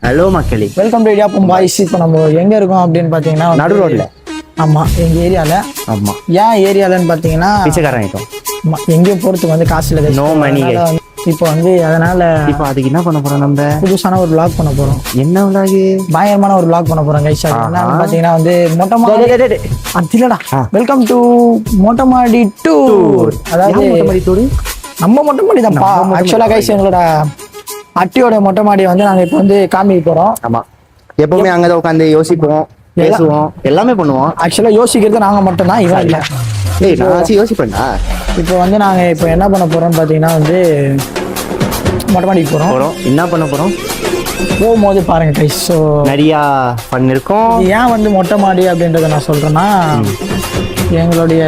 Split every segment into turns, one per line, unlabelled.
Hello மக்களே,
welcome to idiyappam boys. இப்போ நம்ம எங்க இருக்கோம் அப்படின்னு பாத்தீங்கன்னா
நடு ரோட்ல.
ஆமா, எங்க ஏரியால.
ஆமா,
ஏன் ஏரியாலன்னு பாத்தீங்கன்னா
பிச்சைக்காரன் ஐட்டம்.
எங்கேயும் போறதுக்கு வந்து காசு இல்லை.
No money.
இப்போ வந்து அதனால
இப்போ அதுக்கு என்ன பண்ண போறோம்? நம்ம
புதுசான ஒரு vlog பண்ண போறோம்.
என்ன vlog?
பயங்கரமான ஒரு vlog பண்ண போறோம் கைஸ். என்னன்னு பாத்தீங்கன்னா வந்து மொட்டை மாடி. அத்திலடா, வெல்கம் டு மொட்டை மாடி டூர். அதாவது
மொட்டை மாடி டூர்
நம்ம மொட்டை மாடி தான்ப்பா. ஆக்சுவலா கைஸ் எங்களோட அட்டியோட மொட்டை மாடியை வந்து நாங்க இப்போ வந்து காமிக்க போறோம்.
ஆமா, எப்பவுமே அங்கதான் உட்காந்து யோசிப்போம், பேசுவோம், எல்லாமே பண்ணுவோம்.
ஆக்சுவலா யோசிக்கிறது நாங்க மட்டும் தான், இவன் இல்ல.
நான் யோசிப்பேன்டா.
இப்போ வந்து நாங்க இப்போ என்ன பண்ண போறோம்னு பாத்தீங்கன்னா வந்து மொட்டை மாடிக்கு போறோம்.
என்ன பண்ண போறோம்
போகும்போது பாருங்க கைஸ். ஸோ
நிறையா பண்ணிருக்கோம்.
ஏன் வந்து மொட்டை மாடி அப்படின்றத நான் சொல்றேன்னா, எங்களுடைய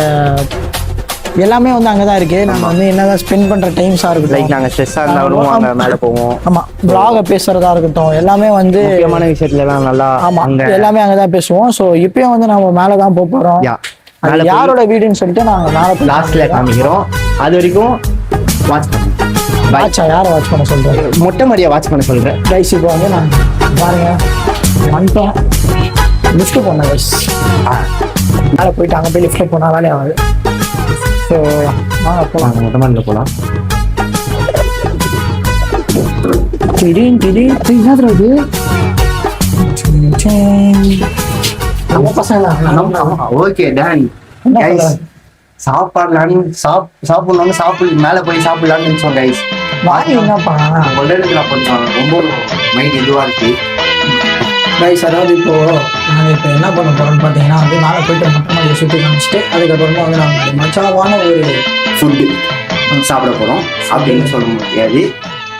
எல்லாமே வந்து அங்கதான் இருக்கு. நாங்க வந்து என்னதான் ஸ்பெண்ட் பண்ற டைம்ஸா இருக்கட்டும்,
லைக் நாங்க ஸ்ட்ரெஸ்ஸா இருந்தாலும் அங்க மேல போவோம்.
ஆமா, vlog பேசுறதா இருக்கட்டும், எல்லாமே வந்து
முக்கியமான விஷயத்துல எல்லாம் நல்லா.
ஆமா, எல்லாமே அங்கதான் பேசுவோம். ஸோ இப்பயும் வந்து நம்ம மேலதான் போக போறோம். அது யாரோட வீடுன்னு சொல்லிட்டு நாங்க மேல
லாஸ்ட்ல காமிக்கிறோம். அது வரைக்கும் வாட்ச் பண்ணுங்க.
வாட்சா யாரை வாட்ச் பண்ண சொல்றேன்?
மொட்டை மாடியா வாட்ச் பண்ண சொல்றேன்
கைஸ். இப்போ வந்து நான் பாருங்க வந்துட்டோம். லிஃப்ட் போனேன் கைஸ். மேலே போயிட்டு அங்கே போய் லிஃப்ட் போனால் வேலையே ஆகுது. ஸோ வாங்க போகலாம்.
மொட்டை மாடியில் போகலாம்.
திடீர்னு நம்ம பசங்க
ஓகே டன் கைஸ். சாப்பிடலான்னு சாப்பிடலாம் மேல போய் சாப்பிடலாம்னு நினைச்சோம் கைஸ்.
வாங்கி என்னப்பா
கொள்ளையில கொஞ்சம் ரொம்ப மைண்ட் இதுவா இருக்கு
கைஸ். அதாவது இப்போ நாங்கள் இப்போ என்ன பண்ண போறோம்னு பார்த்தீங்கன்னா வந்து மேலே போயிட்டு மொட்டை மாடியை சுற்றி காமிச்சிட்டு அதுக்கப்புறமா வந்து நாங்கள் மச்சாவான ஒரு
ஃபுட்டு சாப்பிட போறோம். அப்படின்னு சொல்ல முடியாது,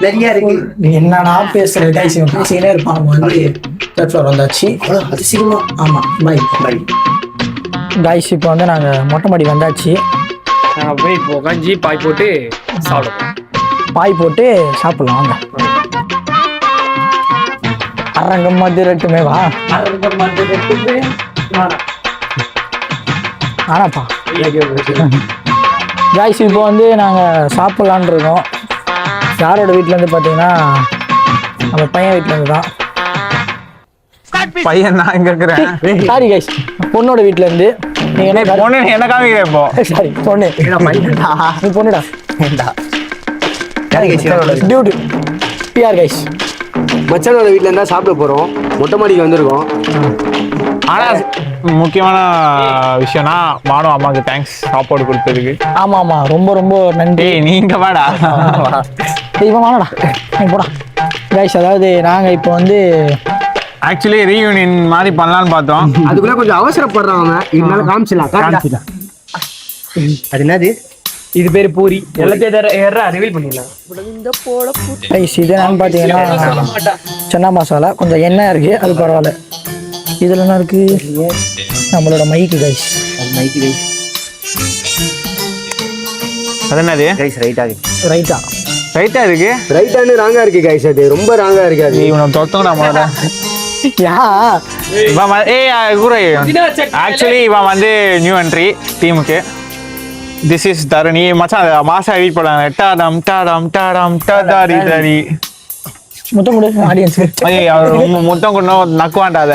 நிறைய இருக்கு.
என்னன்னா பேசுற கைஸ், பேசிக்கிட்டே இருப்பான். நம்ம வந்து தேர்ட் ஃப்ளோர் வந்தாச்சு.
அது சீக்கிரமா.
ஆமா, பை
பை
கைஸ். இப்போ வந்து நாங்கள் மொட்டை மாடி வந்தாச்சு.
நாங்கள் போய் இப்போ உட்காந்து பாய் போட்டு சாப்பிடுவோம்.
பாய் போட்டு சாப்பிடலாம் வாங்க. அரங்கம் மதுரட்டுமே வா. ஆனாப்பா கைஸ், இப்போ வந்து நாங்கள் சாப்பிட்லான் இருக்கோம். யாரோட வீட்டிலேருந்து பார்த்தீங்கன்னா நம்ம பையன் வீட்டிலேருந்து தான்.
பையன் நான் இங்க இருக்கிறேன்.
சாரி கைஸ், பொண்ணோட வீட்டிலேருந்து. நீங்கள் என்ன
பொண்ணு என்ன காமிக்கிறேன் இப்போ?
சாரி பொண்ணு, நீ பொண்ணுடா. Duty PR guys.
மச்சானோட வீட்டுல இருந்தா சாப்பிட போறோம். மொட்டை மாடிக்கு வந்திருக்கோம்.
ஆனா முக்கியமான விஷயம்னா மானு அம்மாவுக்கு தேங்க்ஸ் சாப்பாடு கொடுத்ததுக்கு.
ஆமா ஆமா, ரொம்ப ரொம்ப நன்றி.
நீங்க வாடா,
இவன் வாடா, நீ போடா கைஸ். அதாவது நாங்க இப்போ வந்து
ஆக்சுவலி ரீயூனியன் மாதிரி பண்ணலாம்னு பார்த்தோம்.
அதுக்குள்ள கொஞ்சம் அவசரப்படுறாங்க. இதனால காமிச்சிடலாம். அது என்னது?
இது பேர் பூரி. எல்லாத்தையும் ரிவீல் பண்ணிடலாம்
கைஸ். இது என்னன்னு பார்த்தீங்கன்னா சன்னா மசாலா, கொஞ்சம் எண்ணெய் இருக்கு, அது பரவாயில்ல. இதுல என்ன இருக்கு? நம்மளோட மைக்கு கைஸ்.
மைக்கு கைஸ்.
அது என்னது
கைஸ்? ரைட்டா
ரைட்டா இருக்கு.
ரைட்டானு ராங்கா இருக்கு கைஸ். அது ரொம்ப ராங்கா இருக்காது.
இவனை தொத்தங்கடா முதல்ல. ஆக்சுவலி இவன் வந்து நியூ என்ட்ரி டீமுக்கு. திஸ் இஸ் தரணி மச்சான். மாசா எடிட் பண்ணாங்க. டாடம் டாடம் டாடம் டாடாரி தாரி.
முத்தம் கொடு ஆடியன்ஸ்.
முத்தம் கொண்டு நக்குவாண்டாத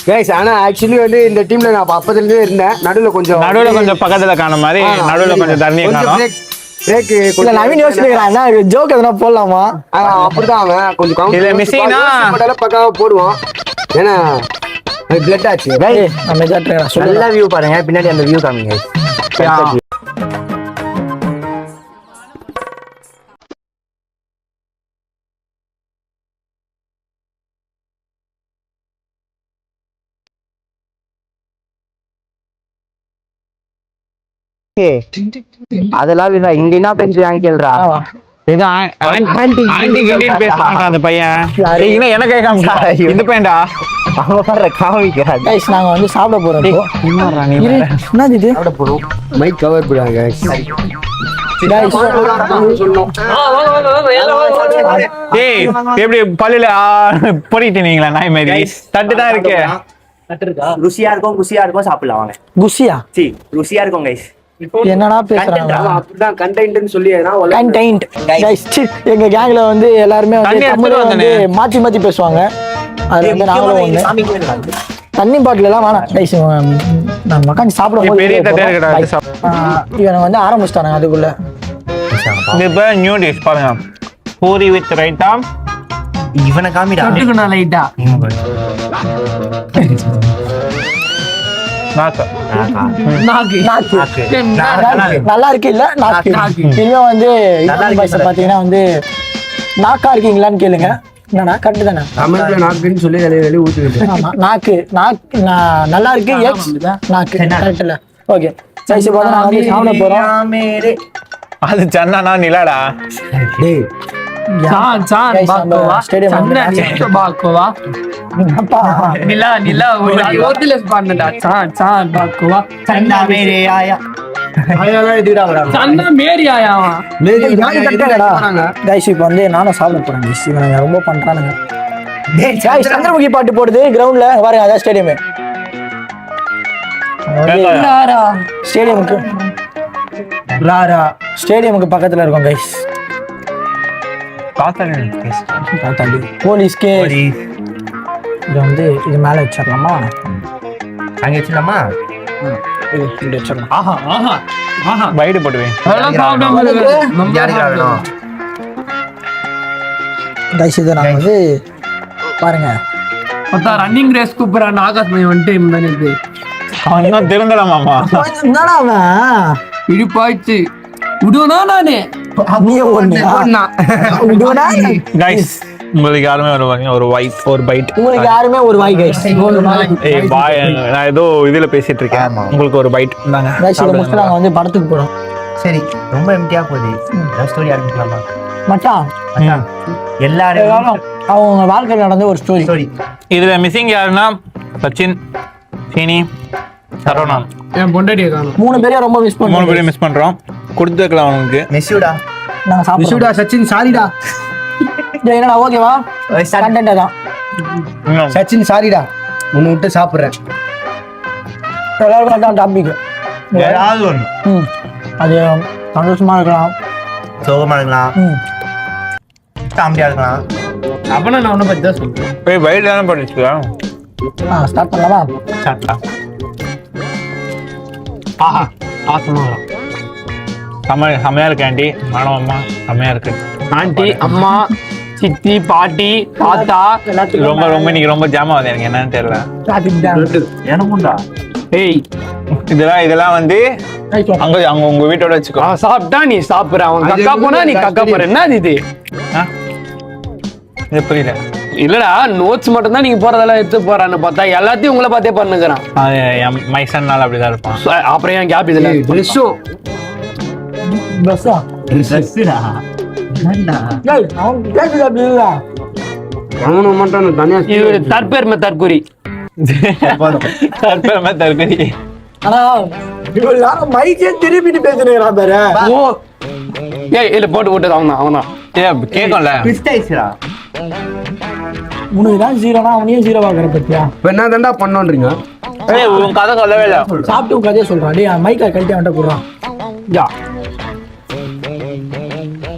கைஸ். ஆனா ஆக்சுவலி வந்து இந்த டீம்ல நான் அப்பத்துல இருந்தே இருந்தேன். நடுவுல கொஞ்சம்
பக்கத்துல காண மாதிரி, நடுவுல கொஞ்சம் தரணியை காணும்.
பிரேக்
இல்ல நவீன் யோசிக்கிறான், ஜோக் எதனா போடலாமா?
அப்படிதான் அவன் கொஞ்சம்
இதுல மிஸ்ஸிங்னா
பக்காவா போடுவான். ஏன்னா பிளட் ஆச்சு.
நம்ம
நல்லா வியூ பாருங்க, பின்னாடி அந்த வியூ காமிங்க. அதெல்லாம் இங்க என்ன பேசுறாங்க கேள்றா.
அந்த பையன் என்ன கேட்காம இந்த பையன்டா காமிக்கிறான்.
நாங்க வந்து சாப்பிட போறோம். என்னது இது?
சாப்பிட போறோம். மைக் கவர் போடுறாங்க.
எப்படி பல்லுல பொறிட்டீங்களா நாய் மாதிரி? தட்டு தான் இருக்கு.
ருசியா இருக்கும், குசியா இருக்கும், சாப்பிடலாம் வாங்க.
குசியா?
ருசியா இருக்கும் கைஸ்.
என்னடா பேசுறாங்க?
அவன் அப்படிதான் கண்டென்ட்னு சொல்லி
கண்டெய்ன்ட் கைஸ். எங்க கேங்ல வந்து எல்லாருமே வந்து
தண்ணி
தமிழ்
எடுத்துட்டு
வந்து மாத்தி மாத்தி பேசுவாங்க. அது வந்து நாங்களும் ஒண்ணு. தண்ணி பாட்டில் எல்லாம் வேணாம் கைஸ். நான் உட்காந்து சாப்பிடும்
பெரிய தட்டே
போது
இருக்கடா.
இவனை வந்து ஆரம்பிச்சிட்டாங்க அதுக்குள்ள.
இது இப்போ நியூ டிஷ் பாருங்க, பூரி வித் ரைத்தா.
இவனை காமிடா.
தொட்டுக்கணும் லைட்டா.
நாக்கு
நாக்கு
நாக்கு.
நல்லா இருக்கு இல்ல? நாக்கு. இனிமே வந்து பாத்தீங்கன்னா வந்து நாக்கா இருக்கீங்களான்னு கேளுங்க. என்னடா கரெக்ட் தானே?
தமிழ்ல நாக்குன்னு சொல்லி வெளியே ஊத்துக்கிட்டு.
ஆமா நாக்கு நாக்கு நல்லா இருக்கு. எக்ஸ் நாக்கு கரெக்ட் இல்ல? ஓகே சைஸ் போது நான் வந்து சாப்பிட போறோம்.
அது சன்னானா நிலாடா.
டேய்
நானும் சாப்பிட போறேன். இவனுங்க ரொம்ப பண்றானுங்க. சந்திரமுகி பாட்டு போடுது கிரவுண்ட்ல பாருங்க. அதான் ஸ்டேடியம். ஸ்டேடியமுக்கு பக்கத்துல இருக்கும் கைஸ். போலீஸ்க்கு இது வந்து இது மேல வச்சிடலாமா?
அங்க வச்சிடலாமா?
இப்படி வச்சிடலாம்.
பைடு போட்டுவேன்.
கைஸ் இதை நான் வந்து பாருங்க.
ரன்னிங் ரேஸ் கூப்பிடுறான் ஆகாஷ் மை வந்துட்டு முன்னாடி
அவன் இன்னும் திருந்தலாமாமா.
என்னடா அவன்
இடிப்பாய்ச்சு விடுவனா நானே
நீயே விடுவனா?
கைஸ் உங்களுக்கு யாருமே ஒரு வைட் ஒரு பைட்.
உங்களுக்கு யாருமே ஒரு வாய் கைஸ்.
ஏய் பாய், நான் ஏதோ இதுல பேசிட்டு இருக்கேன். உங்களுக்கு ஒரு பைட் தாங்க.
கைஸ் இதை முடிச்சு நாங்க வந்து படத்துக்கு போறோம்.
சரி, ரொம்ப எம்டியா போகுது. லவ் ஸ்டோரி ஆரம்பிக்கலாமா?
மச்சான்
எல்லாரும்
அவங்க வாழ்க்கையில் நடந்த ஒரு ஸ்டோரி.
இதுல மிஸ்ஸிங் யாருன்னா சச்சின், சீனி, சரவணன்.
என் பொண்டாட்டியை காணும்.
3 பேரையும் ரொம்ப மிஸ்
3
பண்ணுவோம்.
பேரையும் மிஸ் பண்றோம். கொடுத்துக்கலாம் அவனுக்கு.
மெஸ்ஸியோடா.
நாங்க சாப்பிடுறோம்.
சச்சின் சாரிடா.
என்னடா ஓகேவா? கண்டென்ட் தான்.
இன்னும்
சச்சின் சாரிடா, உன்னை விட்டு சாப்பிடுறேன்.
எல்லாருக்கும் அதான் டாபிக்.
ஏதாவது ஒண்ணு.
அது சந்தோஷமா இருக்கலாம்,
சோகமா இருக்கலாம், காமெடியா இருக்கலாம்.
அப்பனா நான் உன்னை பத்தி தான் சொல்றேன்.
போய் பைட் தானே படிச்சுக்கா.
ஸ்டார்ட் பண்ணலாமா?
சாட்டா
ஆஹா ஆசமா வரும்.
செம்மையா இருக்கு ஆண்டி. மேடம் அம்மா செம்மையா இருக்கு.
ஆண்டி, அம்மா, சித்தி, பாட்டி, தாத்தா
ரொம்ப ரொம்ப இன்னைக்கு ரொம்ப ஜாமா வந்து எனக்கு என்னன்னு தெரியல.
எனக்கும்டா.
ஏய்
இதெல்லாம் வந்து அங்க அங்க உங்க வீட்டோட வச்சுக்கோ.
சாப்பிட்டா நீ சாப்பிடுற, அவன் கக்கா போனா நீ கக்கா போற. என்ன இது?
இது புரியல.
இல்லடா நோட்ஸ் மட்டும் தான் நீங்க போறதெல்லாம் எடுத்து போறான்னு பார்த்தா எல்லாத்தையும் உங்களை பார்த்தே பண்ணுங்கிறான்.
மைசன்னால அப்படிதான் இருப்பான்.
அப்புறம் ஏன் கேப் இதுல
பஸ்ஸா
ட்ரெஸ்ஸுடா. என்னடா?
அவன் கேக்குதா அப்படிங்களா?
அவனு மட்டும் தனியா
இது தற்பெருமை தற்குறி.
தற்கொலை.
ஆனா இவ்வளவு நேரம் மைக்கே திருப்பிட்டு பேசுறேன் பாரு.
ஓ ஏய் இல்ல போட்டு போட்டு அவன்தான்
கேக்கும்ல.
ட்விஸ்ட் ஆயிடுச்சுடா.
உனக்கு தான் ஜீரோனா அவனையும் ஜீரோ ஆகிற பத்தியா?
இப்ப என்ன தாண்டா பண்ணோன்றீங்க?
உன் கதை சொல்லவே இல்லை.
சாப்பிட்டு உன் கதையை சொல்றான். டேய் மைக்கை கழட்டி அவன்கிட்ட போடுறான்.
யா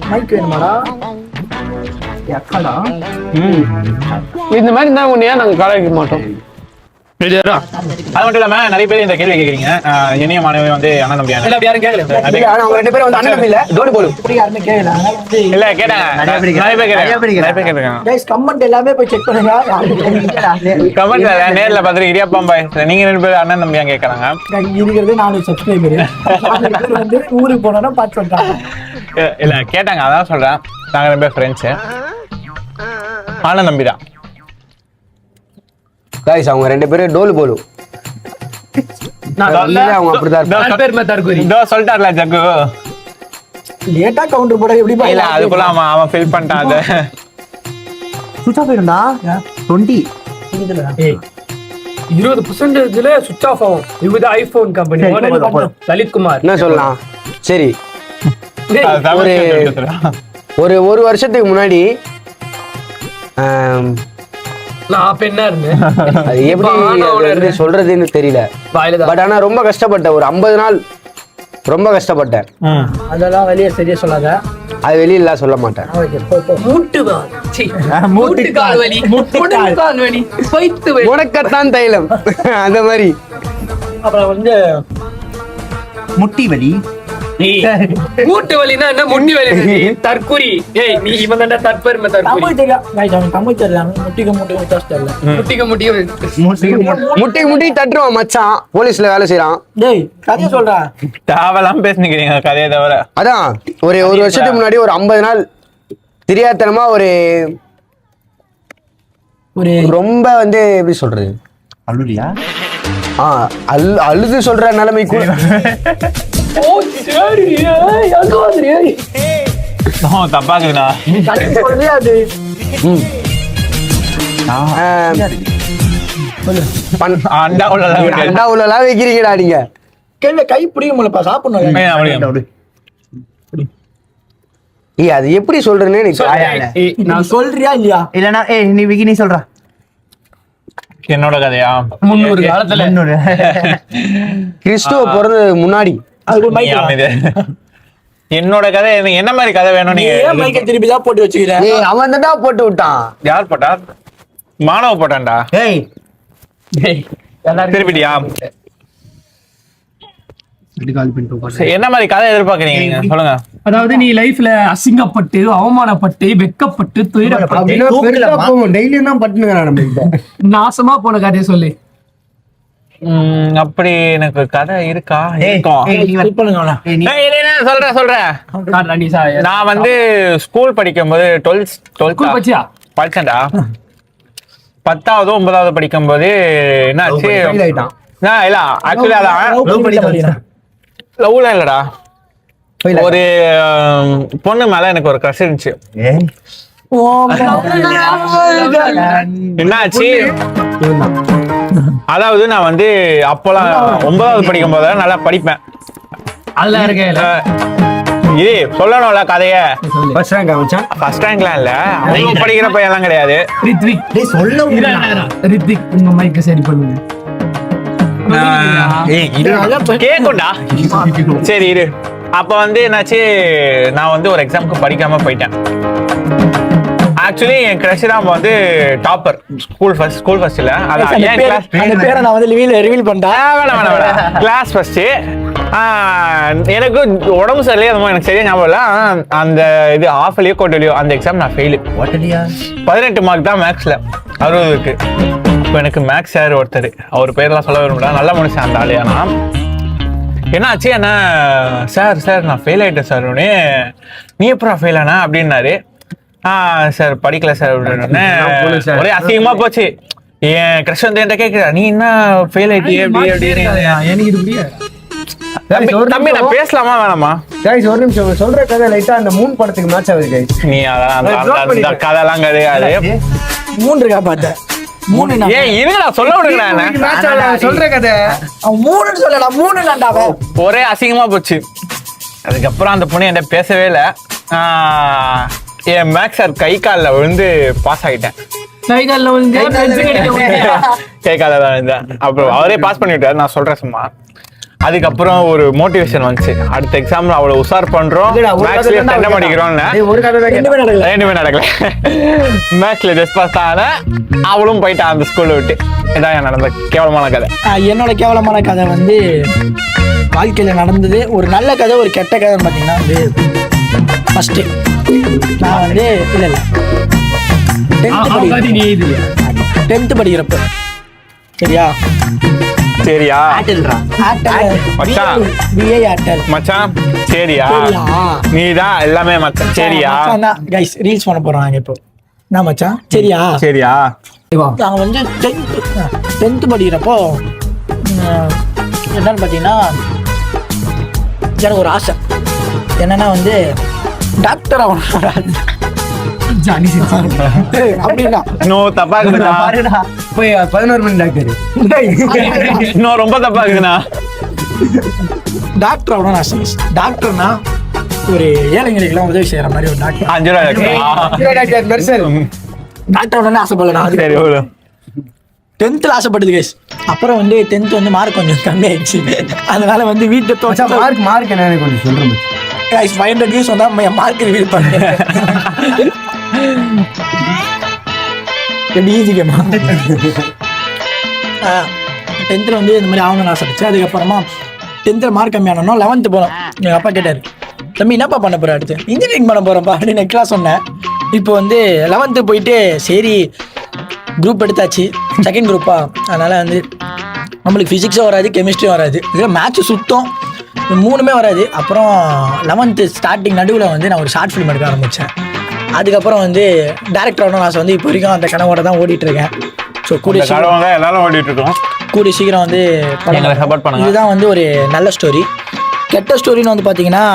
மைக் வேணுமாடா?
எக்கடா.
இந்த மாதிரி இருந்தா உன்னையா நாங்க கலாய்க்க மாட்டோம்.
அது மட்டும் இல்லாம நிறைய பேர் இந்த கேள்வி கேக்குறீங்க. இனிய மாணவி வந்து அண்ணன் தம்பியான
யாரும் கேட்கல.
இல்ல, ஆனா அவங்க 2 பேரும் வந்து அண்ணன் தம்பி இல்ல, டோடு போடு.
இப்படி யாருமே கேட்கல. அதனால வந்து
இல்ல கேட்டாங்க. நிறைய பேர் கேட்டாங்க.
கைஸ் கமெண்ட் எல்லாமே போய் செக் பண்ணுங்க.
கமெண்ட்ல நேர்ல பாத்துட்டு இடியாப்பம் பாய் நீங்க 2 பேரும் அண்ணன் தம்பியா கேக்குறாங்க.
இருக்கிறது 4 சப்ஸ்கிரைபர். 4 பேர் வந்து ஊருக்கு போனோம்னா பார்த்து சொல்றாங்க.
இல்ல கேட்டாங்க, அதான் சொல்றேன். நாங்க 2 பேர் ஃப்ரெண்ட்ஸ். அண்ணன் தம்பி தான்.
गाइस அவங்க 2 பேரும் டோல் போடு. அவங்க அப்படிதான்
தற்பெருமை தற்குறி.
இதோ சொல்லிட்டார்ல ஜக்கு.
லேட்டா கவுண்டர் போட எப்படி
இல்ல அதுக்குள்ள அவன் ஃபில் பண்ணிட்டான். அத
சுவிட்ச் ஆஃப் ஆயிடும்டா. 20
ஏய் 20% சுவிட்ச் ஆஃப் ஆகும். இது ஐபோன் கம்பெனி லலித் குமார்
என்ன சொல்லலாம். சரி, ஒரு வருஷத்துக்கு முன்னாடி
நான் அப்ப என்ன இருந்தேன்
அது எப்படி சொல்றதுன்னு தெரியல. பட் ஆனா ரொம்ப கஷ்டப்பட்ட ஒரு 50 நாள் ரொம்ப கஷ்டப்பட்டேன்.
அதெல்லாம் வெளியே சரியா சொல்லாத.
அது வெளியில சொல்ல மாட்டேன்.
ஓகே போ போ.
முட்டுக்கால் வலி முட்டுக்கால் வலி பைத்து வலி
உனக்கத்தான் தைலம் அந்த மாதிரி.
அப்புறம் வந்து
முட்டி வலி.
மூட்டு வலினா என்ன முட்டி வலி தற்குறி. ஏய் நீ இவன் தான்டா தற்பெருமை தற்குறி.
தமிழ் தெரியும். அவனுக்கு தமிழ் தெரியல. முட்டிக்கு வித்தியாசம் தெரியல.
முட்டிக்கு
முட்டி தட்டுருவான் மச்சான். போலீஸ்ல வேலை செய்யறான்.
டேய் கதையை சொல்றா.
தேவலாம் பேசிக்கிறீங்க கதையை தவிர.
அதான் ஒரு வருஷத்துக்கு முன்னாடி ஒரு 50 நாள் தெரியாதனமா ஒரு ரொம்ப வந்து எப்படி சொல்றது,
அழுலியா?
அழுது சொல்ற நிலைமை கூட.
தப்பாக்குதுண்ணா.
அண்டா உள்ளலாம் வைக்கிறீங்கடா நீங்க.
கை பிடிக்க முடியலப்பா, சாப்பிடணும்.
அது எப்படி சொல்றேன்னு
நான் சொல்றியா இல்லையா?
இல்லனா நீ விக்கி நீ சொல்றா.
என்னோட கதையா?
300 காலத்துல
கிறிஸ்துவ பிறந்தது முன்னாடி.
என்னோட கதை என்ன மாதிரி கதை வேணும் நீங்க?
மைக்க திருப்பி தான் போட்டு வச்சுக்கிறேன்.
அவன் தான் போட்டு விட்டான்.
யார் போட்டா? மாணவ போட்டான்டா. திருப்பிட்டியா? என்ன மாதிரி கதை எதிர்பார்க்கறீங்க நீங்க சொல்லுங்க.
அதாவது நீ லைஃப்ல அசிங்கப்பட்டு அவமானப்பட்டு வெக்கப்பட்டு துயரப்பட்டு
டெய்லியும் தான் பட்டுனுங்க
நாசமா போன கதையை சொல்லு.
அப்படி எனக்கு கதை இருக்கா? சொல்றேன். நான் வந்து ஸ்கூல் படிக்கும் போது 12th படிச்சேன்டா. 10வது 9வது படிக்கும் போது என்னாச்சு, இல்ல ஆக்சுவலி அதான் லவ்ல இல்லடா, ஒரு பொண்ணு மேல எனக்கு ஒரு க்ரஷ் இருந்துச்சு. என்னாச்சு, அதாவது நான் வந்து அப்போலாம் 9வது படிக்கும் போது நல்லா படிப்பேன்.
அதெல்லாம் இருக்க
இது சொல்லணும்ல கதைய.
ஃபர்ஸ்ட்
ரேங்க்லாம் இல்ல, அவங்க படிக்கிற பையன்லாம் கிடையாது.
ரித்விக் உங்க மைக்க சரி பண்ணுங்க.
கேக்கும்டா. சரி இரு. அப்ப வந்து என்னாச்சு, நான் வந்து ஒரு எக்ஸாமுக்கு படிக்காம போயிட்டேன். ஆக்சுவலி என் கிரஷ் தான் வந்து டாப்பர், ஸ்கூல் ஃபர்ஸ்ட்ல. அதான் என் கிளாஸ்
பேரை நான் வந்து ரிவீல் பண்ணிட்டேன்.
வேணாம் கிளாஸ் ஃபர்ஸ்ட். எனக்கு உடம்பு சரியில்லை, எனக்கு சரியா ஞாபகம் இல்லை. அந்த இது ஹாஃப்லியோ கோட்டலியோ அந்த எக்ஸாம் நான் ஃபெயிலு. 18 மார்க் தான் மேக்ஸ்ல, 60க்கு. இப்போ எனக்கு மேக்ஸ் சார் ஒருத்தர், அவர் பேர்லாம் சொல்ல விரும்பல, நல்ல மனுஷன் அந்த ஆளு. ஆனா என்னாச்சு, என்ன சார் நான் ஃபெயில் ஆயிட்டேன் சார். உடனே நீ எப்பறம் ஃபெயில் ஆனா அப்படின்னாரு. சார் படிக்கல சார் அப்படின்னு ஒரே அசிங்கமா போச்சு. என் கிரஷ் வந்து என்கிட்ட கேட்குறா, நீ என்ன ஃபெயில் ஆயிட்டியே அப்படி அப்படின்னு. தம்பி நான் பேசலாமா வேணாமா?
ஒரு நிமிஷம் சொல்ற கதை லைட்டா அந்த 3 படத்துக்கு மேட்ச் ஆகுது கைஸ்.
நீ அதான் கதைலாம் கிடையாது.
3 இருக்கா பார்த்தேன். 3
ஏன் இருங்கடா சொல்ல விடுங்கடா.
சொல்ற கதை
3 சொல்லடா. 3 தான்டா.
ஒரே அசிங்கமா போச்சு. அதுக்கப்புறம் அந்த பொண்ணு என்கிட்ட பேசவே இல்லை. என் மேக்ஸ் சார் கை காலில் விழுந்து பாஸ் ஆகிட்டேன்.
கை காலில்
தான் விழுந்தேன். அப்புறம் அவரே பாஸ் பண்ணிவிட்டாரு. நான் சொல்றேன் சும்மா. அதுக்கப்புறம் ஒரு மோட்டிவேஷன் வந்துச்சு, அடுத்த எக்ஸாம்ல அவ்வளவு உஷார் பண்றோம், மேக்ஸ்ல டென்ன படிக்கிறோம்னு. ரெண்டுமே நடக்கல. மேக்ஸ்ல ஜஸ்ட் பாஸ் ஆன, அவளும் போயிட்டா அந்த ஸ்கூல்ல விட்டு. இதான் நடந்த கேவலமான கதை.
என்னோட கேவலமான கதை வந்து வாழ்க்கையில நடந்தது. ஒரு நல்ல கதை ஒரு கெட்ட கதை பாத்தீங்கன்னா வந்து ஃபர்ஸ்ட் நான் வந்து இல்ல 10th படிக்கிறப்ப சரியா
மச்சான் சரியா, நீதான் எல்லாமே மச்சான் சரியா.
கைஸ் ரீல்ஸ் பண்ண போறாங்க இப்போ. நான் மச்சான் சரியா நாங்க வந்து 10th படிக்கிறப்போ என்னன்னு பாத்தீங்கன்னா எனக்கு ஒரு ஆசை என்னன்னா வந்து டாக்டர் ஆகணும். அப்படின்னா
தப்பா இருக்குதுண்ணா.
11 மணி டாக்டர்
இன்னும் ரொம்ப தப்பா இருக்குதுண்ணா.
டாக்டர் ஆகணும்னு ஆசை. டாக்டர்னா ஒரு ஏழைங்களுக்கெல்லாம் உதவி செய்யற மாதிரி ஒரு டாக்டர்.
5 ரூபாய்
டாக்டர் ஆகணும்னு ஆசைப்படல.
சரி
10th ஆசைப்பட்டது கைஸ். அப்புறம் வந்து 10th வந்து மார்க் கொஞ்சம் கம்மியாயிடுச்சு. அதனால வந்து வீட்டை தோட்டம்
மார்க் என்ன கொஞ்சம் சொல்றேன்
கைஸ். 500 views வந்தா மார்க் ரிவீல் பண்ணுறேன். எப்படி ஈஸி கேமா. 10th வந்து இந்த மாதிரி ஆகணும்னு ஆசைப்பட்டுச்சு. அதுக்கப்புறமா 10th மார்க் கம்மியானோம். 11th போனோம். எங்கள் அப்பா கேட்டார், தம்பி என்னப்பா பண்ண போகிற அடுத்து? இன்ஜினியரிங் பண்ண போகிறேன்ப்பா அப்படின்னு நெக்லாம் சொன்னேன். இப்போ வந்து 11th போயிட்டு சரி குரூப் எடுத்தாச்சு, செகண்ட் குரூப்பா. அதனால் வந்து நம்மளுக்கு ஃபிசிக்ஸும் வராது, கெமிஸ்ட்ரியும் வராது, இதில் மேட்ச்சு சுத்தம், மூணுமே வராது. அப்புறம் 11th ஸ்டார்டிங் நடுவில் வந்து நான் ஒரு ஷார்ட் ஃபிலிம் எடுக்க ஆரம்பித்தேன். அதுக்கப்புறம் வந்து டேரக்டர் ஆகணும் ஆசை வந்து இப்போ வரைக்கும் அந்த கனவோட தான் ஓடிட்டுருக்கேன். ஸோ கூடிய
எல்லாரும் ஓடிட்டு இருக்கோம்.
கூடிய சீக்கிரம் வந்து
சப்போர்ட் பண்ணுங்க.
இதுதான் வந்து ஒரு நல்ல ஸ்டோரி. கெட்ட ஸ்டோரின்னு வந்து பார்த்தீங்கன்னா,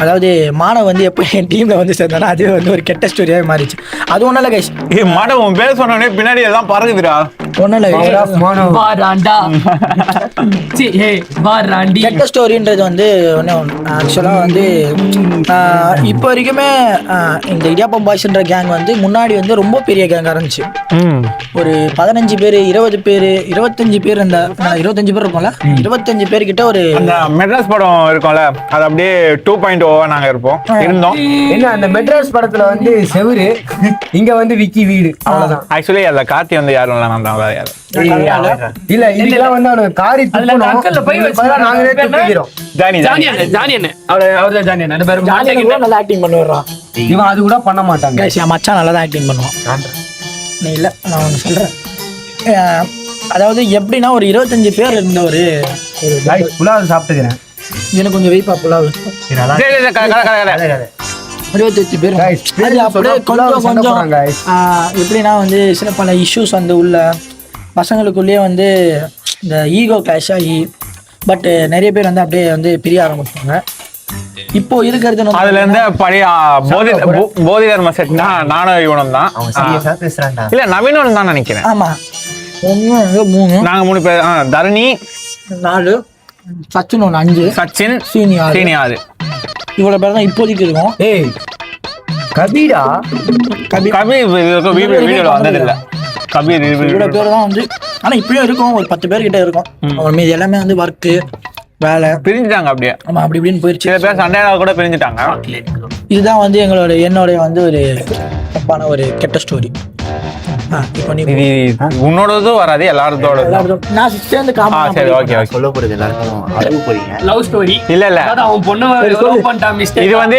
அதாவது மானவ் வந்து எப்போ என் டீமில் வந்து சேர்ந்தானா அது வந்து ஒரு கெட்ட ஸ்டோரியாகவே மாறிச்சு. அது ஒன்றும் இல்லை கைஸ்.
மாடல் உன் பேர் சொன்னோடனே பின்னாடி எல்லாம் பறகுதுடா.
ஒன்றும் இல்லை கெட்ட ஸ்டோரின்றது வந்து ஆக்சுவலாக வந்து இப்போ வரைக்குமே இந்த இடியாப்பம் பாய்ஸ்ன்ற கேங் வந்து முன்னாடி வந்து ரொம்ப பெரிய கேங்காக இருந்துச்சு. ஒரு 15 பேர் 20 பேர் 25 பேர் இந்த 25 பேர் இருக்கும்ல, 25 பேர்கிட்ட ஒரு
அந்த மெட்ராஸ் படம் இருக்கும்ல, அது அப்படியே 2.0 நாங்க இருந்தோம்.
என்ன அந்த மெட்ராஸ் படத்துல வந்து செவுரு, இங்க வந்து விக்கி வீடு, அவ்வளவுதான்.
ஆக்சுவலி அதுல கார்த்தி வந்து யாரும் இல்லை, நான் தான் யாரும்
இல்ல. இதெல்லாம் வந்து அவனுக்கு காரி நாங்களே துப்பிக்கிறோம்.
நல்லா ஆக்டிங் பண்ணுவான்.
இவன் அது கூட பண்ண மாட்டாங்க.
என் மச்சான் நல்லா தான் ஆக்டிங் பண்ணுவான். நீ இல்லை, நான் ஒன்று சொல்கிறேன். அதாவது எப்படின்னா ஒரு 25 பேர் இருந்த ஒரு
புலாவு சாப்பிட்டுக்கிறேன்.
எனக்கு கொஞ்சம் வெயிப்பா புலாவு. 25 பேர். அது அப்படியே கொஞ்சம் கொஞ்சம் எப்படின்னா வந்து சில பல இஷ்யூஸ் வந்து உள்ள பசங்களுக்குள்ளேயே வந்து இந்த ஈகோ கிளாஷ் ஆகி பட் நிறைய பேர் வந்து அப்படியே வந்து பிரிய ஆரம்பிச்சாங்க. இப்போ இருக்கிறது
அதுல இருந்து பழைய போதிதர் மசட்னா நானும் இவனும் தான். இல்ல நவீனும் தான் நினைக்கிறேன்.
ஆமா, 3
நாங்க 3 பேர். தரணி
4, சச்சின் 5,
சச்சின்
சீனியார் இவ்வளவு பேர் தான் இப்போதைக்கு இருக்கும்.
ஏய் கபீரா,
கபீர் வீடியோல வந்தது இல்ல. கபீர்
இவ்வளவு பேர் தான் வந்து, ஆனா இப்பயும் இருக்கும், ஒரு 10 பேர் கிட்ட இருக்கும். மீதி எல்லாமே வந்து ஒர்க்கு வேலை
பிரிஞ்சுட்டாங்க அப்படியே.
ஆமா, அப்படி இப்படின்னு போயிடுச்சு.
சில பேர் சண்டையால கூட பிரிஞ்சுட்டாங்க.
இதுதான் வந்து என்னோட வந்து ஒரு தப்பான ஒரு கெட்ட ஸ்டோரி. இப்போ நீ
உன்னோடதும் வராது, எல்லாரோட
நான் சேர்ந்து
சரி ஓகே ஓகே.
சொல்ல போறது எல்லாருக்கும் அழுவு போறீங்க.
லவ் ஸ்டோரி
இல்ல இல்ல,
அவன் பொண்ணு லவ் பண்ணிட்டா மிஸ்டேக்.
இது வந்து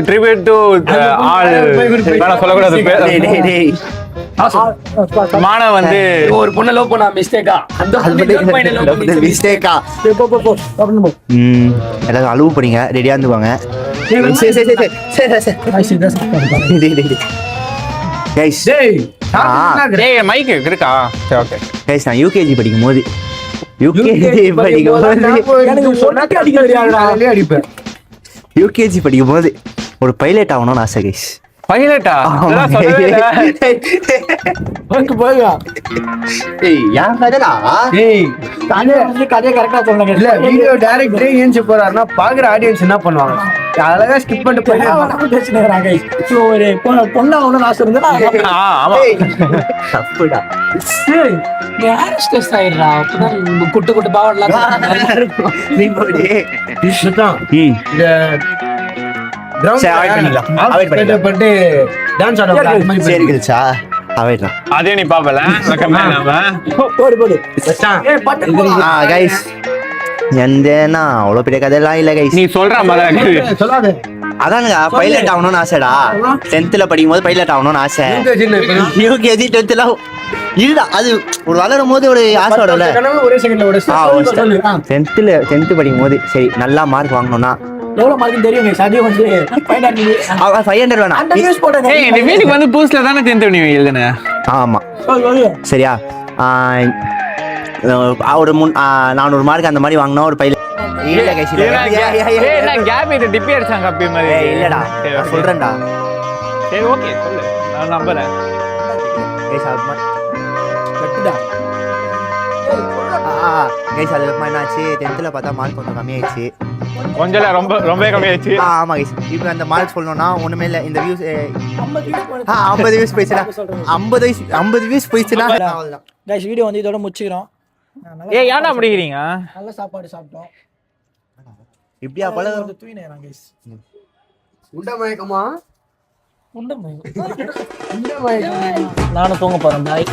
ட்ரிபியூட் டு ஆல். நான் சொல்லக்கூடாது. மானவ் வந்து
ஒரு பொண்ணு லவ் பண்ணா மிஸ்டேக்கா,
மிஸ்டேக்கா எல்லாரும் அழுவு போறீங்க. ரெடியா இருந்துவாங்க.
மைக் இருக்கா? சரி ஓகே.
கைஸ் நான் யூகேஜி படிக்கும் போது ஒரு பைலட் ஆகணும்னு ஆசை கைஸ்.
பைலட்டா?
கதையை கரெக்டா சொல்லுங்க.
இல்ல வீடியோ டைரக்டரே ஏஞ்சி போறாருன்னா பாக்குற ஆடியன்ஸ் என்ன பண்ணுவாங்க? அழகா ஸ்கிப் பண்ணிட்டு போயிடுறாங்க.
ஒரு பொண்ணா ஒண்ணு ஆசை இருந்தா
தப்புடா.
குட்டு குட்டு பாவம்
அதே நீ பாப்பல
அவ்வளவு பெரிய கதையெல்லாம் இல்ல கைஸ்.
நீ சொல்ற மாதிரி
அதானுங்க பைலட் ஆகணும்னு ஆசைடா. 10th படிக்கும் போது பைலட் ஆகணும்னு ஆசை. யூகேஜி 10th இல்ல, அது ஒரு வளரும் போது ஒரு ஆசை வரும்ல. 10th படிக்கும் போது சரி நல்லா மார்க் வாங்கணும்னா
எவ்வளவு மார்க் தெரியும்? சதியம் வந்து
500 வேணாம்.
இந்த வீட்டுக்கு வந்து புதுசுல தானே 10th நீ எழுதுன.
ஆமா சரியா, ஒரு 400 மார்க் அந்த மாதிரி வாங்கினா ஒரு பைலட். இல்ல கைஸ்
இல்ல கேப் இது டிபி அடிச்சாங்க அப்படி மாதிரி.
இல்லடா சொல்றேன்டா.
சரி ஓகே சொல்லு, நான் நம்புறேன்.
கைஸ் கைஸ் அது என்னாச்சு 10th பார்த்தா மார்க் கொஞ்சம் கம்மியாயிடுச்சு.
கொஞ்சம் இல்ல, ரொம்ப கம்மியாச்சு.
ஆமா guys. இப்போ அந்த மார்க் சொல்லணும்னா ஒண்ணுமே இல்ல. இந்த வியூஸ் 50 வியூஸ் போயிடுச்சுனா 50 வியூஸ் போயிடுச்சுனா அவ்வளவுதான்.
கைஸ் வீடியோ வந்து இதோட முடிச்சுக்கிறோம்.
ஏய் ஏன்டா முடிக்கிறீங்க?
நல்ல சாப்பாடு சாப்பிட்டோம்.
இப்படியா பல
தூயினேறாங்க கைஸ்.
உண்ட மயக்கமா?
நானும் தூங்க போறேன். பாய்.